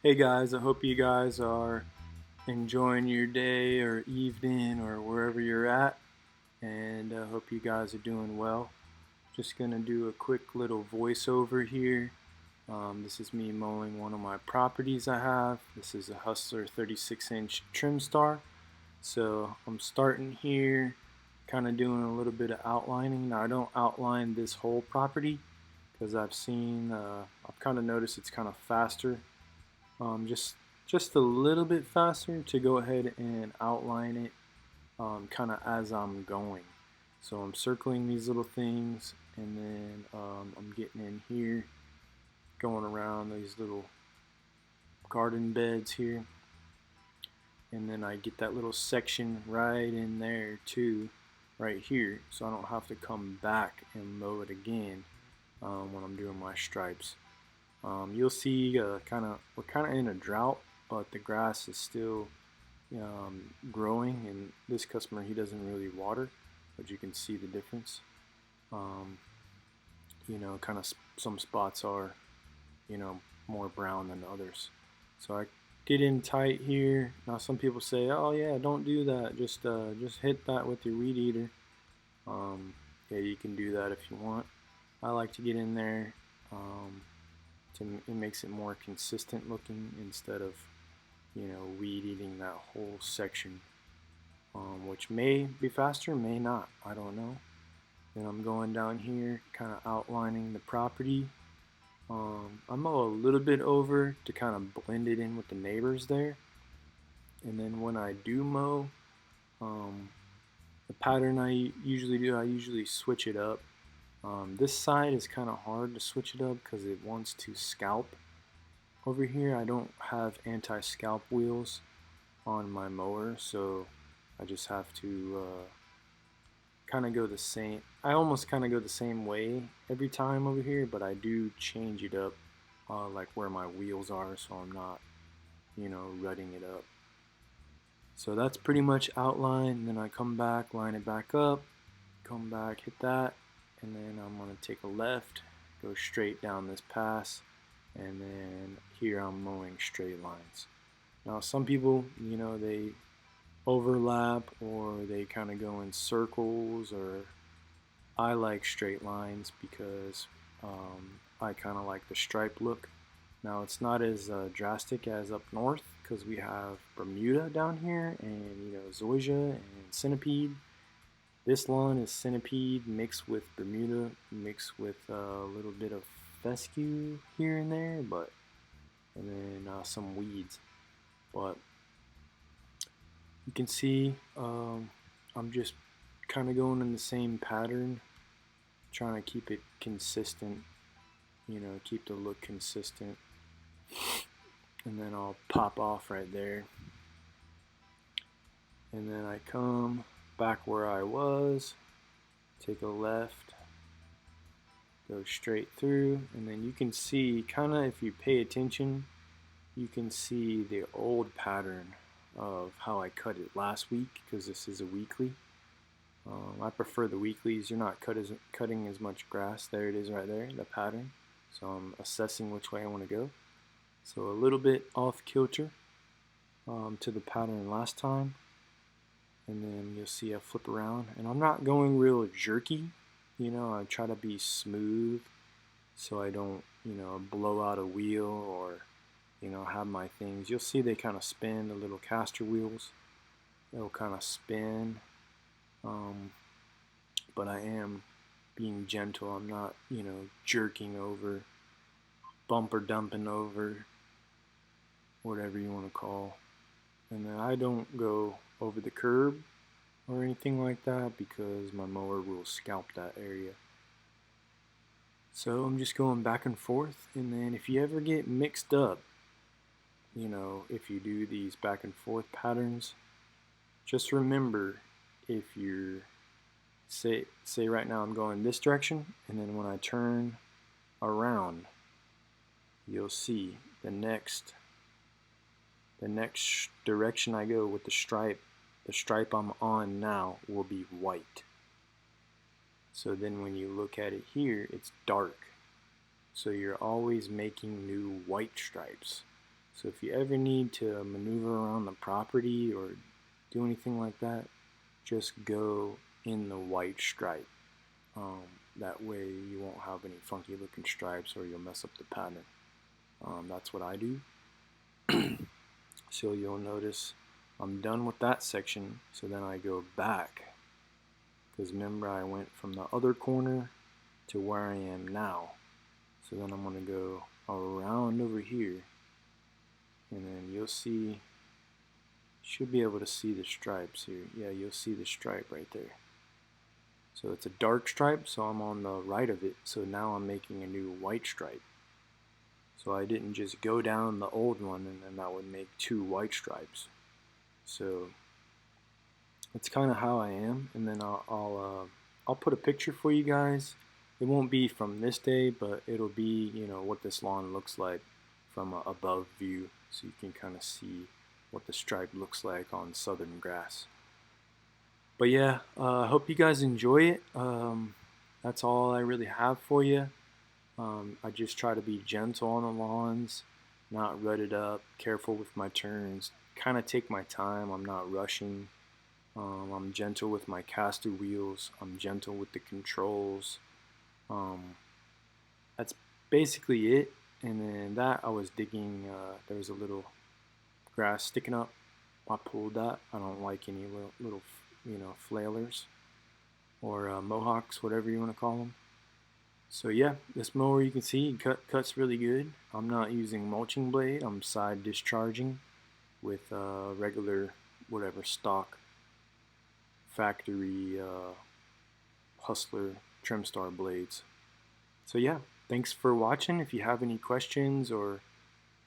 Hey guys, I hope you guys are enjoying your day or evening or wherever you're at, and I hope you guys are doing well. Just gonna do a quick little voiceover here. This is me mowing one of my properties I have. This is a Hustler 36-inch Trimstar. So I'm starting here, kind of doing a little bit of outlining. Now I don't outline this whole property because I've kind of noticed it's kind of faster just a little bit faster to go ahead and outline it kind of as I'm going. So I'm circling these little things, and then I'm getting in here, going around these little garden beds here, and then I get that little section right in there too, right here, so I don't have to come back and mow it again when I'm doing my stripes. You'll see we're kind of in a drought, but the grass is still growing, and this customer, he doesn't really water, but you can see the difference. Um, kind of some spots are more brown than others. So I get in tight here. Now some people say, oh yeah, don't do that, just hit that with your weed eater. um, yeah, you can do that if you want. I like to get in there. um, it makes it more consistent looking instead of weed eating that whole section, which may be faster, may not. I don't know. Then I'm going down here, kind of outlining the property. I mow a little bit over to kind of blend it in with the neighbors there. And then when I do mow, um, the pattern I usually do, I usually switch it up. This side is kind of hard to switch it up because it wants to scalp. Over here I don't have anti-scalp wheels on my mower, so I just have to kind of go the same. I almost kind of go the same way every time over here, but I do change it up, like where my wheels are, so I'm not, rutting it up. So that's pretty much outline. Then I come back, line it back up, come back, hit that, and then I'm gonna take a left, go straight down this pass, and then here I'm mowing straight lines. Now some people, they overlap or they kind of go in circles, or I like straight lines because I kind of like the stripe look. Now it's not as drastic as up north because we have Bermuda down here, and zoysia and centipede. This lawn is centipede mixed with Bermuda, mixed with a little bit of fescue here and there, and then some weeds. But you can see I'm just kind of going in the same pattern, trying to keep it consistent, keep the look consistent. And then I'll pop off right there. And then I come back where I was, take a left, go straight through, and then you can see, kind of if you pay attention, you can see the old pattern of how I cut it last week, because this is a weekly. I prefer the weeklies. You're not cutting as much grass. There it is right there, the pattern. So I'm assessing which way I want to go. So a little bit off kilter to the pattern last time. And then you'll see I flip around. And I'm not going real jerky. I try to be smooth so I don't, blow out a wheel or, have my things. You'll see they kind of spin, the little caster wheels. They'll kind of spin. But I am being gentle. I'm not, jerking over, bumper dumping over, whatever you want to call. And then I don't go over the curb or anything like that because my mower will scalp that area. So I'm just going back and forth. And then if you ever get mixed up, if you do these back and forth patterns, just remember, if you're say right now I'm going this direction, and then when I turn around, you'll see the next direction I go with the stripe I'm on now will be white. So then when you look at it here, it's dark. So you're always making new white stripes. So if you ever need to maneuver around the property or do anything like that, just go in the white stripe. That way you won't have any funky looking stripes or you'll mess up the pattern. That's what I do. So you'll notice I'm done with that section, so then I go back, because remember I went from the other corner to where I am now. So then I'm going to go around over here, and then you'll see, should be able to see the stripes here. Yeah, you'll see the stripe right there. So it's a dark stripe, so I'm on the right of it, so now I'm making a new white stripe. So I didn't just go down the old one and then that would make 2 white stripes. So that's kind of how I am, and then I'll put a picture for you guys. It won't be from this day, but it'll be, you know, what this lawn looks like from an above view, so you can kind of see what the stripe looks like on southern grass. But yeah, I hope you guys enjoy it. That's all I really have for you. I just try to be gentle on the lawns, not rut it up, careful with my turns, kind of take my time. I'm not rushing. I'm gentle with my caster wheels. I'm gentle with the controls. That's basically it. And then that I was digging, there was a little grass sticking up. I pulled that. I don't like any little you know, flailers or mohawks, whatever you want to call them. So yeah, this mower, you can see cuts really good. I'm not using mulching blade. I'm side discharging with regular, whatever, stock factory Hustler Trimstar blades. So yeah, thanks for watching. If you have any questions or,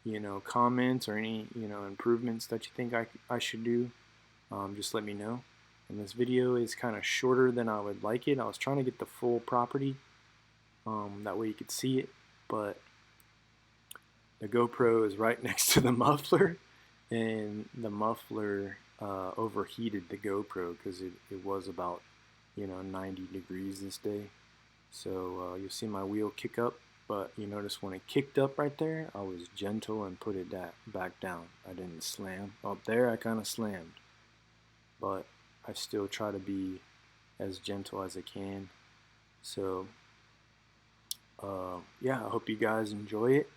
you know, comments or any, you know, improvements that you think I should do, just let me know. And this video is kind of shorter than I would like it. I was trying to get the full property, that way you could see it, but the GoPro is right next to the muffler, and the muffler overheated the GoPro because it was about, you know, 90 degrees this day. So you'll see my wheel kick up, but you notice when it kicked up right there, I was gentle and put it back down. I didn't slam. Up there I kind of slammed, but I still try to be as gentle as I can. So yeah, I hope you guys enjoy it.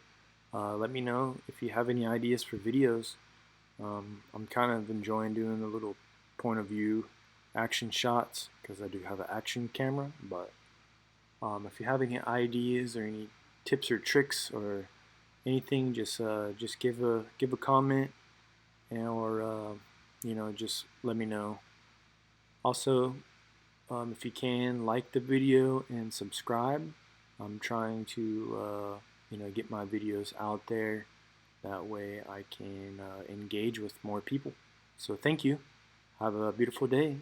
Let me know if you have any ideas for videos. I'm kind of enjoying doing the little point of view action shots because I do have an action camera, but if you have any ideas or any tips or tricks or anything, just give a comment, and or you know, just let me know. Also, if you can, like the video and subscribe. I'm trying to you know, get my videos out there. That way I can engage with more people. So thank you. Have a beautiful day.